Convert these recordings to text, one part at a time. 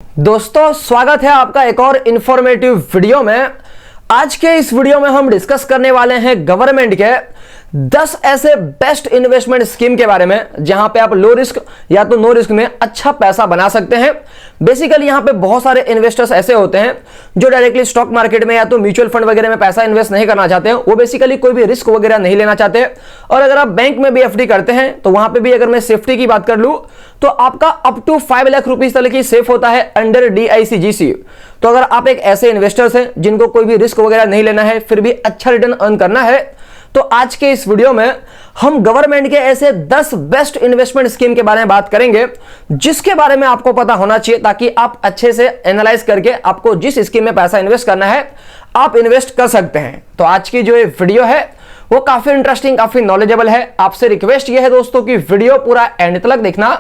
दोस्तों स्वागत है आपका एक और इंफॉर्मेटिव वीडियो में। आज के इस वीडियो में हम डिस्कस करने वाले हैं गवर्नमेंट के 10 ऐसे बेस्ट इन्वेस्टमेंट स्कीम के बारे में जहां पे आप लो रिस्क या तो नो रिस्क में अच्छा पैसा बना सकते हैं। बेसिकली यहां पे बहुत सारे इन्वेस्टर्स ऐसे होते हैं जो डायरेक्टली स्टॉक मार्केट में या तो म्यूचुअल फंड वगैरह में पैसा इन्वेस्ट नहीं करना चाहते हैं, वो बेसिकली कोई भी रिस्क वगैरह नहीं लेना चाहते। और अगर आप बैंक में भी एफडी करते हैं तो वहां पे भी अगर मैं सेफ्टी की बात कर लूं तो आपका अप टू 5 लाख रुपीज तक की सेफ होता है अंडर DICGC। तो अगर आप एक ऐसे इन्वेस्टर्स हैं जिनको कोई भी रिस्क वगैरह नहीं लेना है फिर भी अच्छा रिटर्न अर्न करना है, तो आज के इस वीडियो में हम गवर्नमेंट के ऐसे 10 बेस्ट इन्वेस्टमेंट स्कीम के बारे में बात करेंगे जिसके बारे में आपको पता होना चाहिए ताकि आप अच्छे से एनालाइज करके आपको जिस स्कीम में पैसा इन्वेस्ट करना है आप इन्वेस्ट कर सकते हैं। तो आज की जो ये वीडियो है वो काफी इंटरेस्टिंग, काफी नॉलेजेबल है। आपसे रिक्वेस्ट ये है दोस्तों कि वीडियो पूरा एंड तक देखना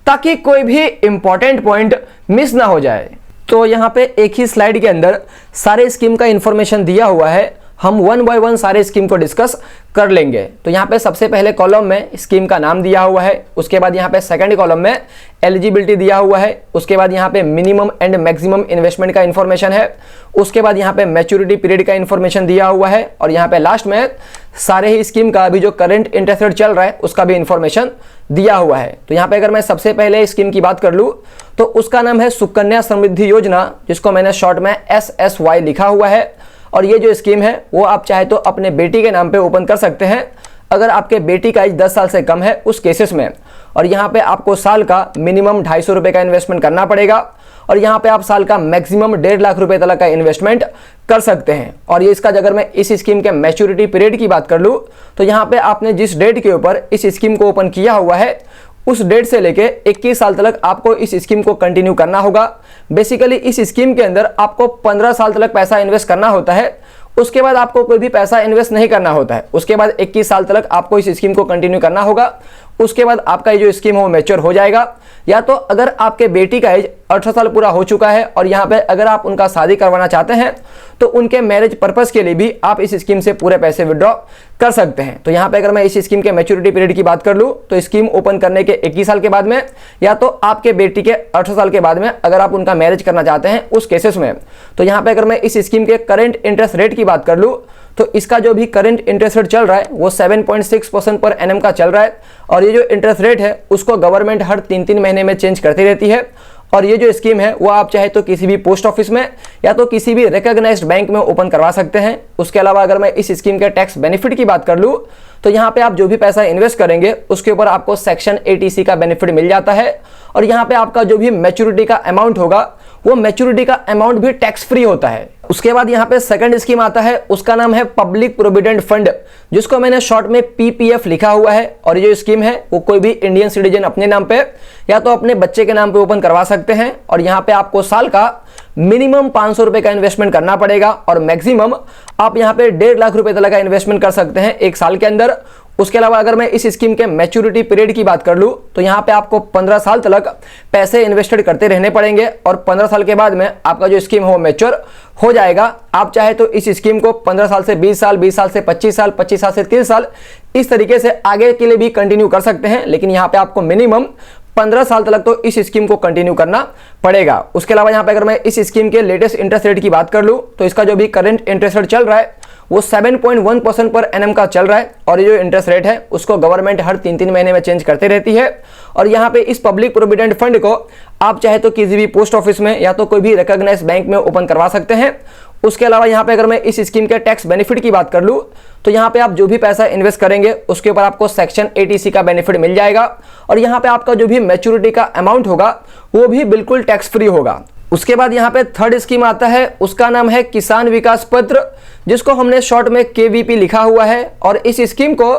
ताकि कोई भी इंपॉर्टेंट पॉइंट मिस ना हो जाए। तो यहां पे एक ही स्लाइड के अंदर सारे स्कीम का इंफॉर्मेशन दिया हुआ है, हम वन बाय वन सारे स्कीम को डिस्कस कर लेंगे। तो यहाँ पे सबसे पहले कॉलम में स्कीम का नाम दिया हुआ है, उसके बाद यहाँ पे सेकंड कॉलम में एलिजिबिलिटी दिया हुआ है, उसके बाद यहाँ पे मिनिमम एंड मैक्सिमम इन्वेस्टमेंट का इन्फॉर्मेशन है, उसके बाद यहाँ पे मैच्योरिटी पीरियड का इन्फॉर्मेशन दिया हुआ है और यहाँ पे लास्ट में सारे ही स्कीम का अभी जो करंट इंटरेस्ट रेट चल रहा है उसका भी इन्फॉर्मेशन दिया हुआ है। तो यहाँ पे अगर मैं सबसे पहले स्कीम की बात कर लूँ तो उसका नाम है सुकन्या समृद्धि योजना, जिसको मैंने शॉर्ट में SSY लिखा हुआ है। और ये जो स्कीम है वो आप चाहे तो अपने बेटी के नाम पे ओपन कर सकते हैं अगर आपके बेटी का एज 10 साल से कम है उस केसेस में। और यहाँ पे आपको साल का मिनिमम 250 रुपये का इन्वेस्टमेंट करना पड़ेगा और यहाँ पे आप साल का मैक्सिमम 1.5 लाख रुपए तक का इन्वेस्टमेंट कर सकते हैं। और ये इसका अगर मैं इस स्कीम के मैच्योरिटी पीरियड की बात कर लूँ तो यहाँ पे आपने जिस डेट के ऊपर इस स्कीम को ओपन किया हुआ है उस डेट से लेके 21 साल तक आपको इस स्कीम को कंटिन्यू करना होगा। बेसिकली इस स्कीम के अंदर आपको 15 साल तक पैसा इन्वेस्ट करना होता है, उसके बाद आपको कोई भी पैसा इन्वेस्ट नहीं करना होता है। उसके बाद 21 साल तक आपको इस स्कीम को कंटिन्यू करना होगा। उसके बाद आपका ये जो स्कीम है वो मैच्योर हो जाएगा। या तो अगर आपके बेटी का एज 18 साल पूरा हो चुका है और यहाँ पे अगर आप उनका शादी करवाना चाहते हैं तो उनके मैरिज पर्पस के लिए भी आप इस स्कीम से पूरे पैसे विड्रॉ कर सकते हैं। तो यहाँ पे अगर मैं इस स्कीम के मैच्योरिटी पीरियड की बात कर लूँ तो स्कीम ओपन करने के 21 साल के बाद में या तो आपके बेटी के 18 साल के बाद में अगर आप उनका मैरिज करना चाहते हैं उस केसेस में। तो यहाँ पे अगर मैं इस स्कीम के करंट इंटरेस्ट रेट की बात कर लूँ तो इसका जो भी करंट इंटरेस्ट रेट चल रहा है वो 7.6% पर एनएम का चल रहा है। और ये जो इंटरेस्ट रेट है उसको गवर्नमेंट हर 3-3 महीने में चेंज करती रहती है। और ये जो स्कीम है वो आप चाहे तो किसी भी पोस्ट ऑफिस में या तो किसी भी रिकॉग्नाइज्ड बैंक में ओपन करवा सकते हैं। उसके अलावा अगर मैं इस स्कीम के टैक्स बेनिफिट की बात कर लूँ तो यहाँ पे आप जो भी पैसा इन्वेस्ट करेंगे उसके ऊपर आपको सेक्शन 80C का बेनिफिट मिल जाता है। और यहाँ पे आपका जो भी मैच्योरिटी का अमाउंट होगा वो मैच्योरिटी का अमाउंट भी टैक्स फ्री होता है। उसके बाद यहाँ पे सेकंड स्कीम आता है, उसका नाम है पब्लिक प्रोविडेंट फंड, जिसको मैंने शॉर्ट में PPF लिखा हुआ है। और ये जो स्कीम है वो कोई भी इंडियन सिटीजन अपने नाम पे या तो अपने बच्चे के नाम पे ओपन करवा सकते हैं। और यहाँ पे आपको साल का मिनिमम 500 रुपए का इन्वेस्टमेंट करना पड़ेगा और मैक्सिमम आप यहाँ पे 1.5 लाख रुपए तक का इन्वेस्टमेंट कर सकते हैं एक साल के अंदर। उसके अलावा अगर मैं इस स्कीम के मैच्योरिटी पीरियड की बात कर लूँ तो यहाँ पे आपको 15 साल तक पैसे इन्वेस्टेड करते रहने पड़ेंगे और 15 साल के बाद में आपका जो स्कीम है वो मैच्योर हो जाएगा। आप चाहे तो इस स्कीम को 15 साल से 20 साल, 20 साल से 25 साल, 25 साल से 30 साल इस तरीके से आगे के लिए भी कंटिन्यू कर सकते हैं, लेकिन यहाँ पे आपको मिनिमम 15 साल तक तो इस स्कीम को कंटिन्यू करना पड़ेगा। उसके अलावा यहाँ पे अगर मैं इस स्कीम के लेटेस्ट इंटरेस्ट रेट की बात कर लूँ तो इसका जो भी करंट इंटरेस्ट रेट चल रहा है वो 7.1% पर एनएम का चल रहा है। और ये जो इंटरेस्ट रेट है उसको गवर्नमेंट हर 3-3 महीने में चेंज करते रहती है। और यहाँ पे इस पब्लिक प्रोविडेंट फंड को आप चाहे तो किसी भी पोस्ट ऑफिस में या तो कोई भी रिकॉग्नाइज्ड बैंक में ओपन करवा सकते हैं। उसके अलावा यहाँ पे अगर मैं इस स्कीम के टैक्स बेनिफिट की बात कर लूँ तो यहाँ पे आप जो भी पैसा इन्वेस्ट करेंगे उसके ऊपर आपको सेक्शन 80C का बेनिफिट मिल जाएगा। और यहाँ पे आपका जो भी मैच्योरिटी का अमाउंट होगा वो भी बिल्कुल टैक्स फ्री होगा। उसके बाद यहाँ पे थर्ड स्कीम आता है, उसका नाम है किसान विकास पत्र, जिसको हमने शॉर्ट में KVP लिखा हुआ है। और इस स्कीम को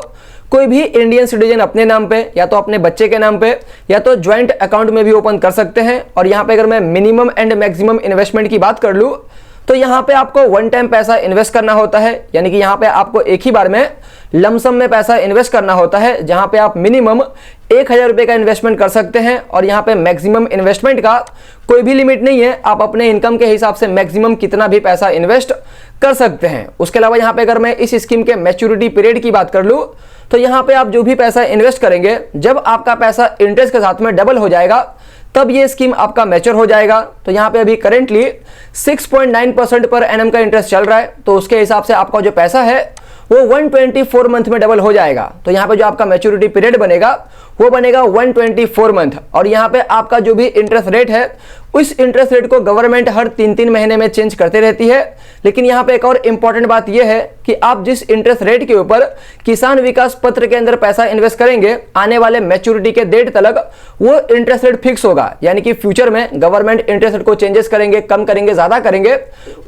कोई भी इंडियन सिटीजन अपने नाम पे या तो अपने बच्चे के नाम पे या तो ज्वाइंट अकाउंट में भी ओपन कर सकते हैं। और यहाँ पे अगर मैं मिनिमम एंड मैक्सिमम इन्वेस्टमेंट की बात कर लूँ तो यहाँ पे आपको वन टाइम पैसा इन्वेस्ट करना होता है, यानी कि यहाँ पे आपको एक ही बार में लमसम में पैसा इन्वेस्ट करना होता है, जहाँ पे आप मिनिमम 1000 रुपये का इन्वेस्टमेंट कर सकते हैं। और यहाँ पे मैक्सिमम इन्वेस्टमेंट का कोई भी लिमिट नहीं है, आप अपने इनकम के हिसाब से मैक्सिमम कितना भी पैसा इन्वेस्ट कर सकते हैं। उसके अलावा यहाँ पे अगर मैं इस स्कीम के मैच्योरिटी पीरियड की बात कर लूँ तो यहाँ पे आप जो भी पैसा इन्वेस्ट करेंगे जब आपका पैसा इंटरेस्ट के साथ में डबल हो जाएगा तब ये स्कीम आपका मैच्योर हो जाएगा। तो यहाँ पे अभी करेंटली 6.9% पर एनएम का इंटरेस्ट चल रहा है, तो उसके हिसाब से आपका जो पैसा है वो 124 मंथ में डबल हो जाएगा। तो यहाँ पे जो आपका मैच्योरिटी पीरियड बनेगा वो बनेगा 124 मंथ। और यहाँ पे आपका जो भी इंटरेस्ट रेट है उस इंटरेस्ट रेट को गवर्नमेंट हर 3-3 महीने में चेंज करते रहती है। लेकिन यहाँ पे एक और इंपॉर्टेंट बात यह है कि आप जिस इंटरेस्ट रेट के ऊपर किसान विकास पत्र के अंदर पैसा इन्वेस्ट करेंगे, आने वाले मैच्योरिटी के डेट तक वो इंटरेस्ट रेट फिक्स होगा। यानी कि फ्यूचर में गवर्नमेंट इंटरेस्ट रेट को चेंजेस करेंगे, कम करेंगे, ज्यादा करेंगे,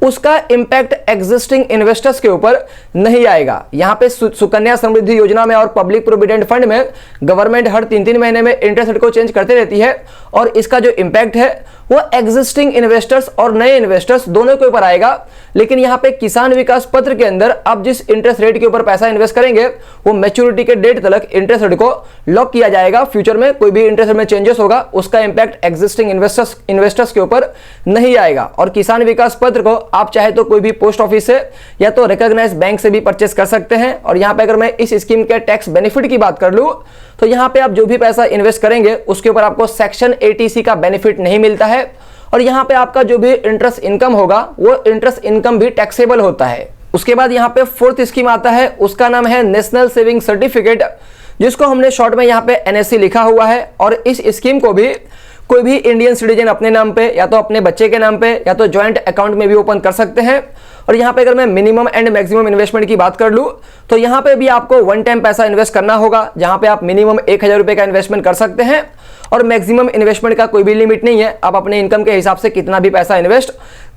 उसका इंपैक्ट एग्जिस्टिंग इन्वेस्टर्स के ऊपर नहीं आएगा। यहाँ पे सुकन्या समृद्धि योजना में और पब्लिक प्रोविडेंट फंड में गवर्नमेंट हर 3-3 महीने में इंटरेस्ट रेट को चेंज करते रहती है, और इसका जो इंपैक्ट है वो एग्जिस्टिंग इन्वेस्टर्स और नए इन्वेस्टर्स दोनों के ऊपर आएगा। लेकिन यहाँ पे किसान विकास पत्र के अंदर आप जिस इंटरेस्ट रेट के ऊपर पैसा इन्वेस्ट करेंगे वो मैच्योरिटी के डेट तक इंटरेस्ट रेट को लॉक किया जाएगा। फ्यूचर में कोई भी इंटरेस्ट रेट में चेंजेस होगा उसका इंपैक्ट एग्जिस्टिंग इन्वेस्टर्स के ऊपर नहीं आएगा। और किसान विकास पत्र को आप चाहे तो कोई भी पोस्ट ऑफिस से या तो रिकॉग्नाइज्ड बैंक से भी परचेस कर सकते हैं। और यहाँ पे अगर मैं इस स्कीम के टैक्स बेनिफिट की बात कर लूं तो यहाँ पे आप जो भी पैसा इन्वेस्ट करेंगे उसके ऊपर आपको सेक्शन 80C का बेनिफिट नहीं मिलता है। और यहाँ पे आपका जो भी इंटरेस्ट इनकम होगा वो इंटरेस्ट इनकम भी टैक्सेबल होता है। उसके बाद यहाँ पे फोर्थ स्कीम आता है, उसका नाम है नेशनल सेविंग सर्टिफिकेट, जिसको हमने शॉर्ट में यहाँ पे NSC लिखा हुआ है। और इस स्कीम को भी कोई भी इंडियन सिटीजन अपने नाम पे या तो अपने बच्चे के नाम पे या तो ज्वाइंट अकाउंट में भी ओपन कर सकते हैं। और यहाँ पे अगर मैं मिनिमम एंड मैक्सिमम इन्वेस्टमेंट की बात कर लूँ तो यहाँ पे भी आपको वन टाइम पैसा इन्वेस्ट करना होगा, जहाँ पे आप मिनिमम 1000 रुपये का इन्वेस्टमेंट कर सकते हैं। और मैक्सिमम इन्वेस्टमेंट का कोई भी लिमिट नहीं है, आप अपने इनकम के हिसाब से कितना भी पैसा इन्वेस्ट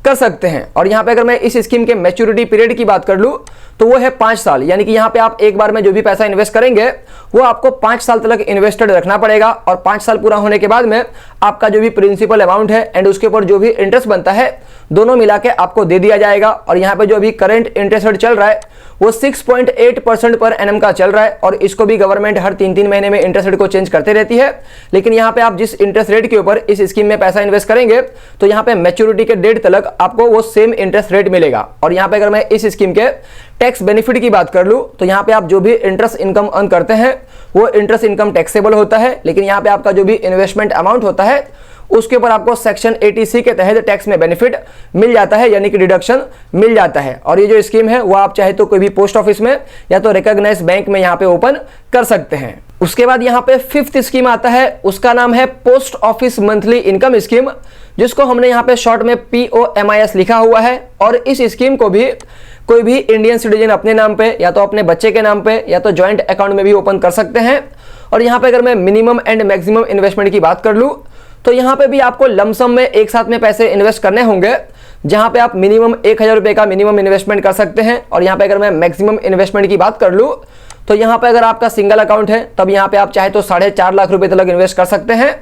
कर सकते हैं। और यहाँ पे अगर मैं इस स्कीम के मैच्योरिटी पीरियड की बात कर लूँ तो वो है 5 साल। यानी कि यहाँ पे आप एक बार में जो भी पैसा इन्वेस्ट करेंगे वो आपको 5 साल तक इन्वेस्टेड रखना पड़ेगा। और 5 साल पूरा होने के बाद में आपका जो भी प्रिंसिपल अमाउंट है एंड उसके ऊपर जो भी इंटरेस्ट बनता है दोनों मिला के आपको दे दिया जाएगा। और यहाँ पे जो अभी करंट इंटरेस्ट रेट चल रहा है वो 6.8% पर एनएम का चल रहा है, और इसको भी गवर्नमेंट हर 3-3 महीने में इंटरेस्ट रेट को चेंज करते रहती है। लेकिन यहाँ पे आप जिस इंटरेस्ट रेट के ऊपर इस स्कीम में पैसा इन्वेस्ट करेंगे तो यहाँ पे मैच्योरिटी के डेट तक आपको वो सेम इंटरेस्ट रेट मिलेगा। और यहाँ पे अगर मैं इस स्कीम के टैक्स बेनिफिट की बात कर लूँ तो यहाँ पे आप जो भी इंटरेस्ट इनकम अर्न करते हैं वो इंटरेस्ट इनकम टैक्सेबल होता है। लेकिन यहाँ पे आपका जो भी इन्वेस्टमेंट अमाउंट होता है उसके ऊपर आपको सेक्शन 80C के तहत टैक्स में बेनिफिट मिल जाता है, यानी कि डिडक्शन मिल जाता है। और ये जो स्कीम है वो आप चाहे तो कोई भी पोस्ट ऑफिस में या तो रिकॉग्नाइज्ड बैंक में यहाँ पे ओपन कर सकते हैं। उसके बाद यहाँ पे 5th स्कीम आता है, उसका नाम है post office monthly income scheme, जिसको हमने यहाँ पे शॉर्ट में POMIS लिखा हुआ है। और इस स्कीम को भी कोई भी इंडियन सिटीजन अपने नाम पे या तो अपने बच्चे के नाम पे या तो ज्वाइंट अकाउंट में भी ओपन कर सकते हैं। और यहाँ पे अगर मैं मिनिमम एंड मैक्सिमम इन्वेस्टमेंट की बात कर लूँ तो यहाँ पे भी आपको लमसम में एक साथ में पैसे इन्वेस्ट करने होंगे, जहाँ पे आप मिनिमम 1000 रुपये का मिनिमम इन्वेस्टमेंट कर सकते हैं। और यहाँ पे अगर मैं मैक्सिमम इन्वेस्टमेंट की बात कर लूँ तो यहाँ पे अगर आपका सिंगल अकाउंट है तब यहाँ पे आप चाहे तो 4.5 लाख रुपए तक इन्वेस्ट कर सकते हैं।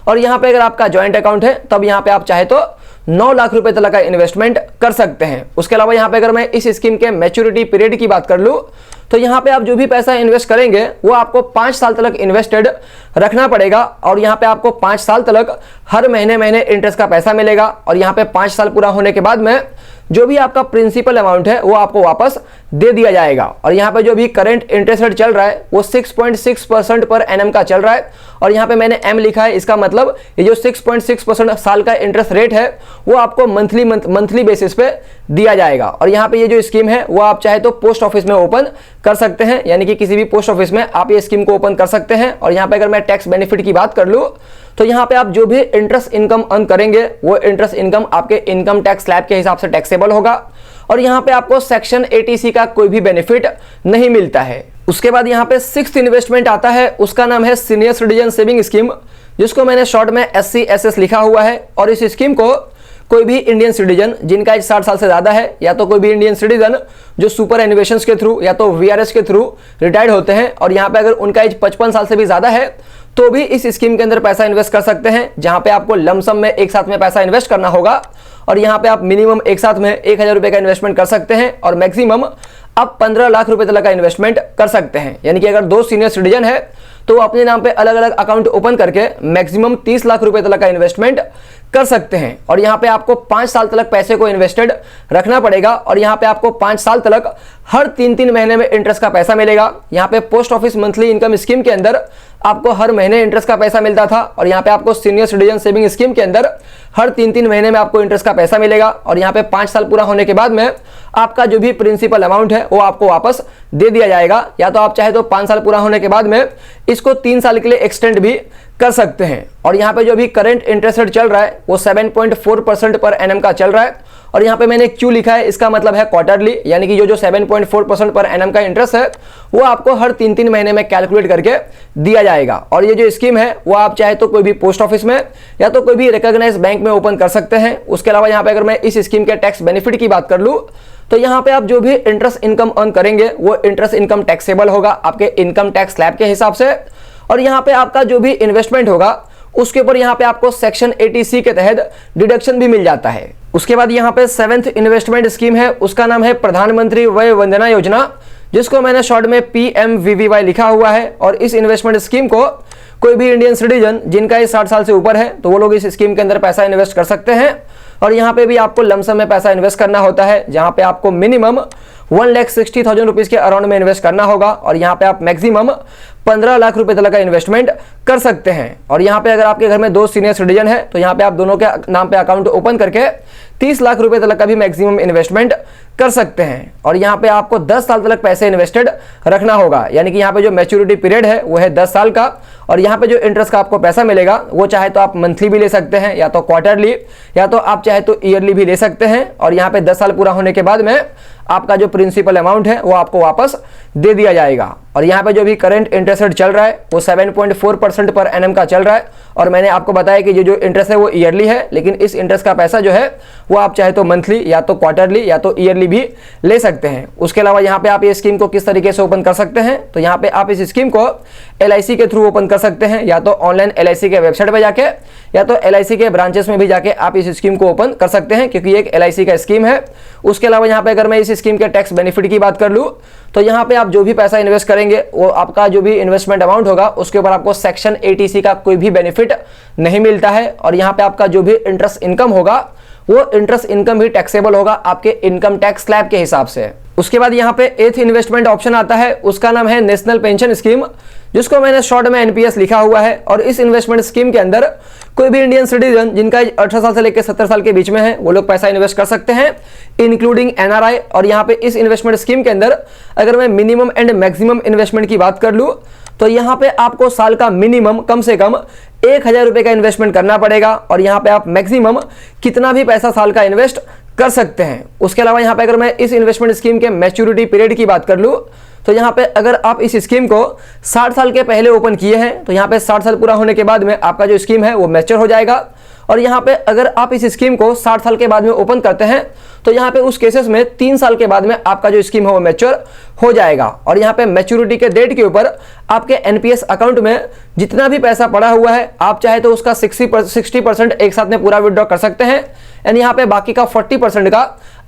और यहाँ पे अगर आपका ज्वाइंट अकाउंट है तब यहाँ पे आप चाहे तो 9 लाख रुपए तक का इन्वेस्टमेंट कर सकते हैं। उसके अलावा यहाँ पे अगर मैं इस स्कीम के मैच्योरिटी पीरियड की बात कर लूँ तो यहाँ पे आप जो भी पैसा इन्वेस्ट करेंगे वो आपको 5 साल तक इन्वेस्टेड रखना पड़ेगा। और यहाँ पे आपको 5 साल तक हर महीने इंटरेस्ट का पैसा मिलेगा। और यहाँ पे 5 साल पूरा होने के बाद में जो भी आपका प्रिंसिपल अमाउंट है वो आपको वापस दे दिया जाएगा। और यहाँ पे जो भी करंट इंटरेस्ट रेट चल रहा है वो 6.6% पर एनएम का चल रहा है। और यहाँ पे मैंने एम लिखा है, इसका मतलब ये जो 6.6% साल का इंटरेस्ट रेट है वो आपको मंथली बेसिस पे दिया जाएगा। और यहाँ पे ये जो स्कीम है वो आप चाहे तो पोस्ट ऑफिस में ओपन कर सकते हैं, यानी कि किसी भी पोस्ट ऑफिस में आप ये स्कीम को ओपन कर सकते हैं। और यहाँ पे अगर मैं टैक्स बेनिफिट की बात कर लूँ तो यहाँ पे आप जो भी इंटरेस्ट इनकम अर्न करेंगे वो इंटरेस्ट इनकम आपके इनकम टैक्स स्लैब के हिसाब से टैक्सेबल होगा। और यहाँ पे आपको सेक्शन 80C का कोई भी बेनिफिट नहीं मिलता है। उसके बाद यहाँ पे 6th इन्वेस्टमेंट आता है, उसका नाम है सीनियर सिटीजन सेविंग स्कीम, जिसको मैंने शॉर्ट में SCSS लिखा हुआ है। और इस स्कीम को कोई भी इंडियन सिटीजन जिनका एज 60 साल से ज़्यादा है या तो कोई भी इंडियन सिटीजन जो सुपर एनिवेशंस के थ्रू या तो VRS के थ्रू रिटायर्ड होते हैं और यहाँ पे अगर उनका एज 55 साल से भी ज़्यादा है तो भी इस स्कीम के अंदर पैसा इन्वेस्ट कर सकते हैं, जहाँ पे आपको लमसम में एक साथ में पैसा इन्वेस्ट करना होगा। और यहाँ पे आप मिनिमम एक साथ में 1000 रुपये का इन्वेस्टमेंट कर सकते हैं और मैक्सिमम आप 15 लाख रुपए तक का इन्वेस्टमेंट कर सकते हैं। यानी कि अगर 2 सीनियर सिटीजन है तो वो अपने नाम पे अलग अलग अकाउंट ओपन करके मैक्सिमम 30 लाख रुपए तक का इन्वेस्टमेंट कर सकते हैं। और यहाँ पे आपको 5 साल तक पैसे को इन्वेस्टेड रखना पड़ेगा। और यहाँ पे आपको 5 साल तक हर 3-3 महीने में इंटरेस्ट का पैसा मिलेगा। यहाँ पे post office monthly income scheme के अंदर आपको हर महीने इंटरेस्ट का पैसा मिलता था, और यहाँ पे आपको सीनियर सिटीजन सेविंग स्कीम के अंदर हर 3-3 महीने में आपको इंटरेस्ट का पैसा मिलेगा, और यहाँ पे 5 साल पूरा होने के बाद में आपका जो भी प्रिंसिपल अमाउंट है वो आपको वापस दे दिया जाएगा। या तो आप चाहे तो 5 साल पूरा होने के बाद में इसको 3 साल के लिए एक्सटेंड भी कर सकते हैं। और यहाँ पे जो भी करंट इंटरेस्ट रेट चल रहा है वो 7.4% पर एनम का चल रहा है, और यहाँ पे मैंने क्यों लिखा है, इसका मतलब है क्वार्टरली, यानी कि जो 7.4% पर एनम का इंटरेस्ट है वो आपको हर 3-3 महीने में कैलकुलेट करके दिया जाएगा। और ये जो स्कीम है वो आप चाहे तो कोई भी पोस्ट ऑफिस में या तो कोई भी रिकॉग्नाइज्ड बैंक में ओपन कर सकते हैं। उसके अलावा यहाँ पे अगर मैं इस स्कीम के टैक्स बेनिफिट की बात कर लूँ तो यहाँ पे आप जो भी इंटरेस्ट इनकम अर्न करेंगे वो इंटरेस्ट इनकम टैक्सेबल होगा आपके इनकम टैक्स स्लैब के हिसाब से, और यहाँ पे आपका जो भी इन्वेस्टमेंट होगा उसके ऊपर यहाँ पे आपको सेक्शन 80C के तहत डिडक्शन भी मिल जाता है। उसके बाद यहाँ पे 7th इन्वेस्टमेंट स्कीम है, उसका नाम है प्रधानमंत्री वय वंदना योजना, जिसको मैंने शॉर्ट में PMVVY लिखा हुआ है। और इस इन्वेस्टमेंट स्कीम को कोई भी इंडियन सिटीजन जिनका इस 60 साल से ऊपर है तो वो लोग इस स्कीम के अंदर पैसा इन्वेस्ट कर सकते हैं। और यहाँ पे भी आपको लमसम में पैसा इन्वेस्ट करना होता है, जहाँ पे आपको मिनिमम 1,60,000 रुपीज के अराउंड में इन्वेस्ट करना होगा, और यहाँ पे आप मैक्सिमम 15 लाख रुपए तक का इन्वेस्टमेंट कर सकते हैं। और यहाँ पे अगर आपके घर में 2 सीनियर सिटीजन है तो यहाँ पे आप दोनों के नाम पे अकाउंट ओपन करके 30 लाख रुपए तक का भी मैक्सिमम इन्वेस्टमेंट कर सकते हैं। और यहाँ पे आपको 10 साल तक पैसे इन्वेस्टेड रखना होगा, यानी कि यहाँ पे जो मैच्योरिटी पीरियड है वो है 10 साल का। और यहाँ पे जो इंटरेस्ट का आपको पैसा मिलेगा वो चाहे तो आप मंथली भी ले सकते हैं, या तो क्वार्टरली, या तो आप चाहे तो ईयरली भी ले सकते हैं। और यहाँ पे 10 साल पूरा होने के बाद में आपका जो प्रिंसिपल अमाउंट है वो आपको वापस दे दिया जाएगा। और यहाँ पे जो भी करंट इंटरेस्ट रेट चल रहा है वो 7.4% पर एनम का चल रहा है, और मैंने आपको बताया कि ये जो इंटरेस्ट है वो ईयरली है, लेकिन इस इंटरेस्ट का पैसा जो है वो आप चाहे तो मंथली या तो क्वार्टरली या तो ईयरली भी ले सकते हैं। उसके अलावा यहाँ पे आप ये स्कीम को किस तरीके से ओपन कर सकते हैं, तो यहाँ पे आप इस स्कीम को LIC के थ्रू ओपन कर सकते हैं, या तो ऑनलाइन LIC के वेबसाइट पे जाके या तो LIC के ब्रांचेस में भी जाके आप इस स्कीम को ओपन कर सकते हैं, क्योंकि एक LIC का स्कीम है। उसके अलावा यहाँ पे अगर मैं इस स्कीम के टैक्स बेनिफिट की बात कर लूँ तो यहाँ पे आप जो भी पैसा इन्वेस्ट करेंगे वो आपका जो भी इन्वेस्टमेंट अमाउंट होगा उसके ऊपर आपको सेक्शन 80C का कोई भी बेनिफिट नहीं मिलता है। और यहाँ पे आपका जो भी इंटरेस्ट इनकम होगा वो इंटरेस्ट इनकम भी टैक्सेबल होगा आपके इनकम टैक्स स्लैब के हिसाब से। उसके बाद यहाँ पे 8th इन्वेस्टमेंट ऑप्शन आता है, उसका नाम है नेशनल पेंशन स्कीम, जिसको मैंने शॉर्ट में NPS लिखा हुआ है। और इस इन्वेस्टमेंट स्कीम के अंदर कोई भी इंडियन सिटीजन जिनका 18 साल से लेकर 70 साल के बीच में है वो लोग पैसा इन्वेस्ट कर सकते हैं, इंक्लूडिंग NRI। और यहाँ पे इस इन्वेस्टमेंट स्कीम के अंदर अगर मैं मिनिमम एंड मैक्सिमम इन्वेस्टमेंट की बात कर लूँ तो यहाँ पे आपको साल का मिनिमम कम से कम 1,000 रुपए का इन्वेस्टमेंट करना पड़ेगा, और यहाँ पे आप मैक्सिमम कितना भी पैसा साल का इन्वेस्ट कर सकते हैं। उसके अलावा यहाँ पे अगर मैं इस इन्वेस्टमेंट स्कीम के मैच्योरिटी पीरियड की बात कर लूँ तो यहाँ पे अगर आप इस स्कीम को 60 साल के पहले ओपन किए हैं तो यहाँ पे 60 साल पूरा होने के बाद में आपका जो स्कीम है वो मैच्योर हो जाएगा। और यहाँ पे अगर आप इस स्कीम को 60 साल के बाद में ओपन करते हैं तो यहाँ पे उस केसेस में 3 साल के बाद में आपका जो स्कीम है वो मैच्योर हो जाएगा। और यहाँ पे मैच्योरिटी के डेट के ऊपर आपके NPS अकाउंट में जितना भी पैसा पड़ा हुआ है आप चाहे तो उसका 60% एक साथ में पूरा विड्रॉ कर सकते हैं, एंड यहाँ पे बाकी का 40% का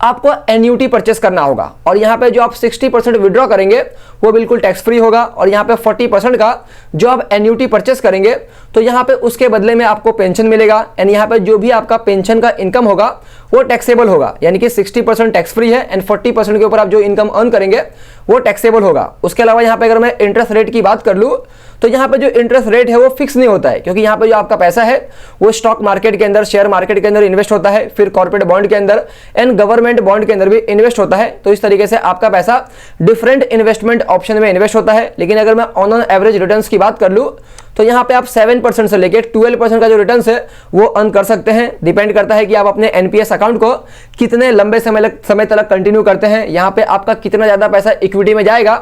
आपको एन्यूटी परचेस करना होगा। और यहाँ पे जो आप 60% विड्रॉ करेंगे वो बिल्कुल टैक्स फ्री होगा, और यहाँ पे 40% का जो आप एन्यूटी परचेस करेंगे तो यहाँ पे उसके बदले में आपको पेंशन मिलेगा, एंड यहाँ पे जो भी आपका पेंशन का इनकम होगा वो टैक्सेबल होगा, यानी कि 60% टैक्स फ्री है एंड 40% के ऊपर आप जो इनकम अर्न करेंगे वो टैक्सेबल होगा। उसके अलावा यहाँ पे अगर मैं इंटरेस्ट रेट की बात कर लूँ तो यहाँ पे जो इंटरेस्ट रेट है वो फिक्स नहीं होता है, क्योंकि यहाँ पे जो आपका पैसा है वो स्टॉक मार्केट के अंदर, शेयर मार्केट के अंदर इन्वेस्ट होता है, फिर कॉर्पोरेट बॉन्ड के अंदर एंड गवर्नमेंट बॉन्ड के अंदर भी इन्वेस्ट होता है। तो इस तरीके से आपका पैसा डिफरेंट इन्वेस्टमेंट ऑप्शन में इन्वेस्ट होता है। लेकिन अगर मैं ऑन एवरेज रिटर्न्स की बात कर लूँ तो यहाँ पे आप 7% से लेके 12% का जो रिटर्न है वो अर्न कर सकते हैं। डिपेंड करता है कि आप अपने NPS अकाउंट को कितने लंबे समय तक कंटिन्यू करते हैं। यहाँ पे आपका कितना ज्यादा पैसा इक्विटी में जाएगा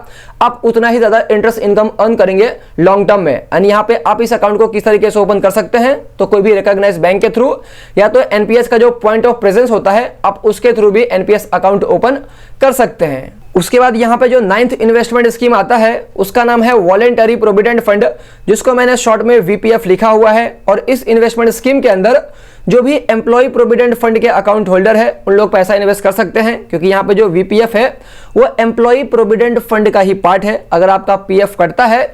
आप उतना ही ज्यादा इंटरेस्ट इनकम अर्न करेंगे लॉन्ग टर्म में। एंड यहाँ पे आप इस अकाउंट को किस तरीके से ओपन कर सकते हैं, तो कोई भी रिकॉग्नाइज्ड बैंक के थ्रू या तो NPS का जो पॉइंट ऑफ प्रेजेंस होता है आप उसके थ्रू भी NPS अकाउंट ओपन कर सकते हैं। उसके बाद यहाँ पे जो 9th इन्वेस्टमेंट स्कीम आता है उसका नाम है वॉलेंटरी प्रोविडेंट फंड, जिसको मैंने शॉर्ट में VPF लिखा हुआ है। और इस इन्वेस्टमेंट स्कीम के अंदर जो भी एम्प्लॉय प्रोविडेंट फंड के अकाउंट होल्डर है उन लोग पैसा इन्वेस्ट कर सकते हैं, क्योंकि यहाँ पे जो VPF है वो एम्प्लॉय प्रोविडेंट फंड का ही पार्ट है। अगर आपका PF कटता है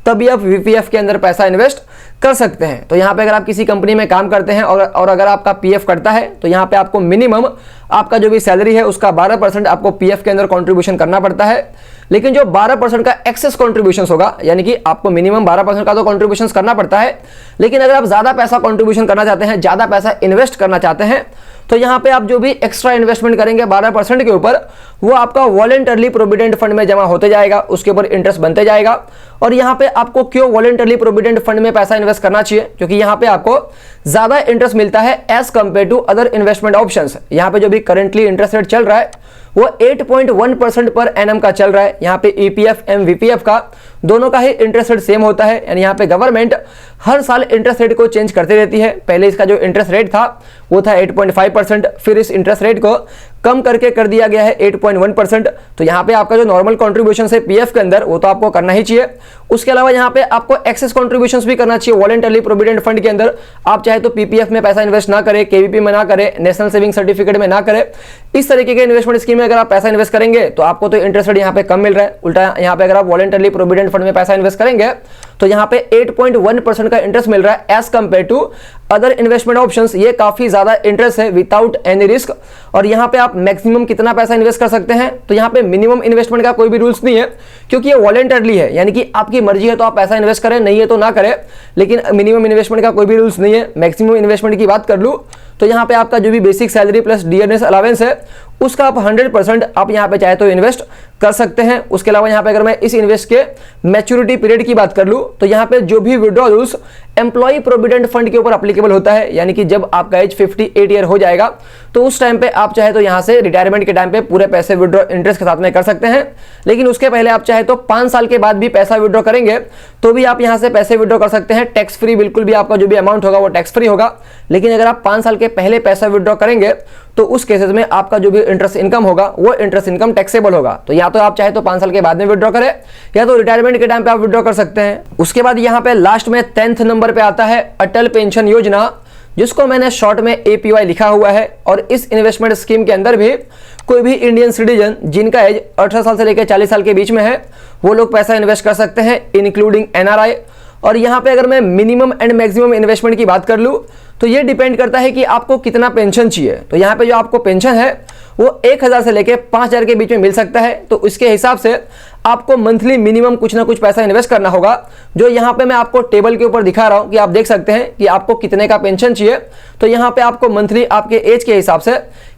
तभी आप वीपीएफ के अंदर पैसा इन्वेस्ट कर सकते हैं। तो यहाँ पे अगर आप किसी कंपनी में काम करते हैं और अगर आपका पीएफ कटता है तो यहाँ पे आपको मिनिमम आपका जो भी सैलरी है उसका 12% आपको पीएफ के अंदर कंट्रीब्यूशन करना पड़ता है। लेकिन जो 12% का एक्सेस कंट्रीब्यूशन होगा, यानी कि आपको मिनिमम 12% का तो कंट्रीब्यूशन करना पड़ता है, लेकिन अगर आप ज्यादा पैसा कंट्रीब्यूशन करना चाहते हैं, ज्यादा पैसा इन्वेस्ट करना चाहते हैं, तो यहाँ पे आप जो भी एक्स्ट्रा इन्वेस्टमेंट करेंगे 12% के ऊपर, वो आपका वॉलंटरली प्रोविडेंट फंड में जमा होते जाएगा, उसके ऊपर इंटरेस्ट बनते जाएगा। और यहाँ पे आपको क्यों वॉलंटरली प्रोविडेंट फंड में पैसा इन्वेस्ट करना चाहिए? क्योंकि यहाँ पे आपको ज्यादा इंटरेस्ट मिलता है as compare to other investment options. यहाँ पे जो भी करंटली इंटरेस्ट रेट चल रहा है वो 8.1% पर एनएम का चल रहा है। यहाँ पे ईपीएफ एम वीपीएफ का दोनों का ही इंटरेस्ट रेट सेम होता है, यानी यहाँ पे गवर्नमेंट हर साल इंटरेस्ट रेट को चेंज करते रहती है। पहले इसका जो इंटरेस्ट रेट था वो था 8.5%, फिर इस इंटरेस्ट रेट को कम करके कर दिया गया है 8.1%। तो यहाँ पे आपका जो नॉर्मल कॉन्ट्रीब्यूशन है पीएफ के अंदर वो तो आपको करना ही चाहिए। उसके अलावा यहाँ पे आपको एक्सेस कॉन्ट्रीब्यूशंस भी करना चाहिए वॉलंटरली प्रोविडेंट फंड के अंदर। आप चाहे तो पीपीएफ में पैसा इन्वेस्ट ना करें, केवीपी में ना करें, नेशनल सेविंग सर्टिफिकेट में ना करें, इस तरीके के इन्वेस्टमेंट स्कीम में अगर आप पैसा इन्वेस्ट करेंगे तो आपको तो इंटरेस्ट रेट यहाँ पे कम मिल रहा है। उल्टा यहाँ पे अगर आप वॉलंटरली प्रोविडेंट फंड में पैसा इन्वेस्ट करेंगे तो यहाँ पे 8.1% का इंटरेस्ट मिल रहा है as compare to other investment options. ये काफी ज्यादा इंटरेस्ट है विदाउट एनी रिस्क। और यहाँ पे आप मैक्सिमम कितना पैसा इन्वेस्ट कर सकते हैं, तो यहाँ पे मिनिमम इन्वेस्टमेंट का कोई भी रूल्स नहीं है, क्योंकि ये वॉलंटरली है, यानी कि आपकी मर्जी है तो आप पैसा इन्वेस्ट करें, नहीं है तो ना करें। लेकिन मिनिमम इन्वेस्टमेंट का कोई भी रूल्स नहीं है। मैक्सिमम इन्वेस्टमेंट की बात कर लूँ तो यहाँ पे आपका जो भी basic salary plus DNS allowance है उसका आप 100% आप यहाँ पे चाहे तो इन्वेस्ट कर सकते हैं। उसके अलावा यहाँ पे अगर मैं इस इन्वेस्ट के मैच्योरिटी पीरियड की बात कर लूँ तो यहाँ पे जो भी withdraw rules employ provident fund के ऊपर अप्लीकेबल होता है, यानी कि जब आपका एज 58 ईयर हो जाएगा तो उस टाइम पे आप चाहे तो यहाँ से रिटायरमेंट के टाइम पे पूरे पैसे विड्रॉ इंटरेस्ट के साथ में कर सकते हैं। लेकिन उसके पहले आप चाहे तो 5 साल के बाद भी पैसा विड्रॉ करेंगे तो भी आप यहाँ से पैसे विड्रॉ कर सकते हैं, टैक्स फ्री। बिल्कुल भी आपका जो भी अमाउंट होगा वो टैक्स फ्री होगा। लेकिन अगर आप 5 साल के पहले पैसा विड्रॉ करेंगे तो उस केसेस में आपका जो भी इंटरेस्ट इनकम होगा वो इंटरेस्ट इनकम टैक्सेबल होगा। तो या तो आप चाहे तो 5 साल के बाद में विड्रॉ करें या तो रिटायरमेंट के टाइम पे आप विड्रॉ कर सकते हैं। उसके बाद यहाँ पे लास्ट में 10th नंबर पे आता है अटल पेंशन योजना, जिसको मैंने शॉर्ट में एपीवाई लिखा हुआ है। और इस इन्वेस्टमेंट स्कीम के अंदर भी कोई भी इंडियन सिटीजन जिनका एज 18 साल से लेकर 40 साल के बीच में है वो लोग पैसा इन्वेस्ट कर सकते हैं, इंक्लूडिंग एनआरआई। और यहाँ पे अगर मैं मिनिमम एंड मैक्सिमम इन्वेस्टमेंट की बात कर लूँ तो ये डिपेंड करता है कि आपको कितना पेंशन चाहिए। तो यहाँ पे जो आपको पेंशन है वो 1000 से लेके 5000 के बीच में मिल सकता है। तो इसके हिसाब से आपको मंथली मिनिमम कुछ ना कुछ पैसा इन्वेस्ट करना होगा, जो यहाँ पे मैं आपको टेबल के ऊपर दिखा रहा हूँ कि आप देख सकते हैं कि आपको कितने का पेंशन चाहिए। तो यहाँ पे आपको मंथली आपके एज के हिसाब से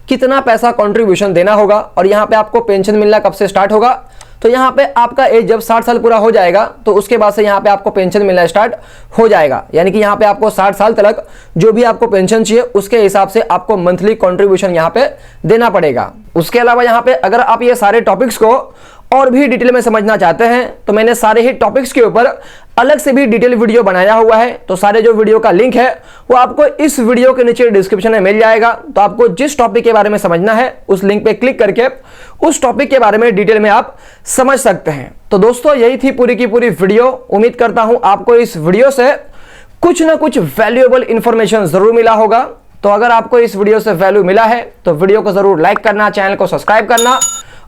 कितना पैसा कंट्रीब्यूशन देना होगा और यहाँ पे आपको पेंशन मिलना कब से स्टार्ट होगा। तो यहाँ पे आपका एज जब 60 साल पूरा हो जाएगा तो उसके बाद से यहाँ पे आपको पेंशन मिलना स्टार्ट हो जाएगा, यानी कि यहाँ पे आपको 60 साल तक जो भी आपको पेंशन चाहिए उसके हिसाब से आपको मंथली कंट्रीब्यूशन यहाँ पे देना पड़ेगा। उसके अलावा यहाँ पे अगर आप ये सारे टॉपिक्स को और भी डिटेल में समझना चाहते हैं तो मैंने सारे ही टॉपिक्स के ऊपर अलग से भी डिटेल वीडियो बनाया हुआ है। तो सारे जो वीडियो का लिंक है वो आपको इस वीडियो के नीचे डिस्क्रिप्शन में मिल जाएगा। तो आपको जिस टॉपिक के बारे में समझना है उस लिंक पे क्लिक करके उस टॉपिक के बारे में डिटेल में आप समझ सकते हैं। तो दोस्तों यही थी पूरी की पूरी वीडियो। उम्मीद करता हूं आपको इस वीडियो से कुछ ना कुछ वैल्यूएबल इंफॉर्मेशन जरूर मिला होगा। तो अगर आपको इस वीडियो से वैल्यू मिला है तो वीडियो को जरूर लाइक करना, चैनल को सब्सक्राइब करना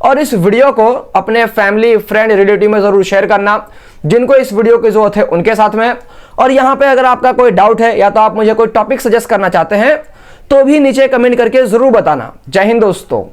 और इस वीडियो को अपने फैमिली फ्रेंड रिलेटिव में जरूर शेयर करना जिनको इस वीडियो की जरूरत है उनके साथ में। और यहाँ पे अगर आपका कोई डाउट है या तो आप मुझे कोई टॉपिक सजेस्ट करना चाहते हैं तो भी नीचे कमेंट करके जरूर बताना। जय हिंद दोस्तों।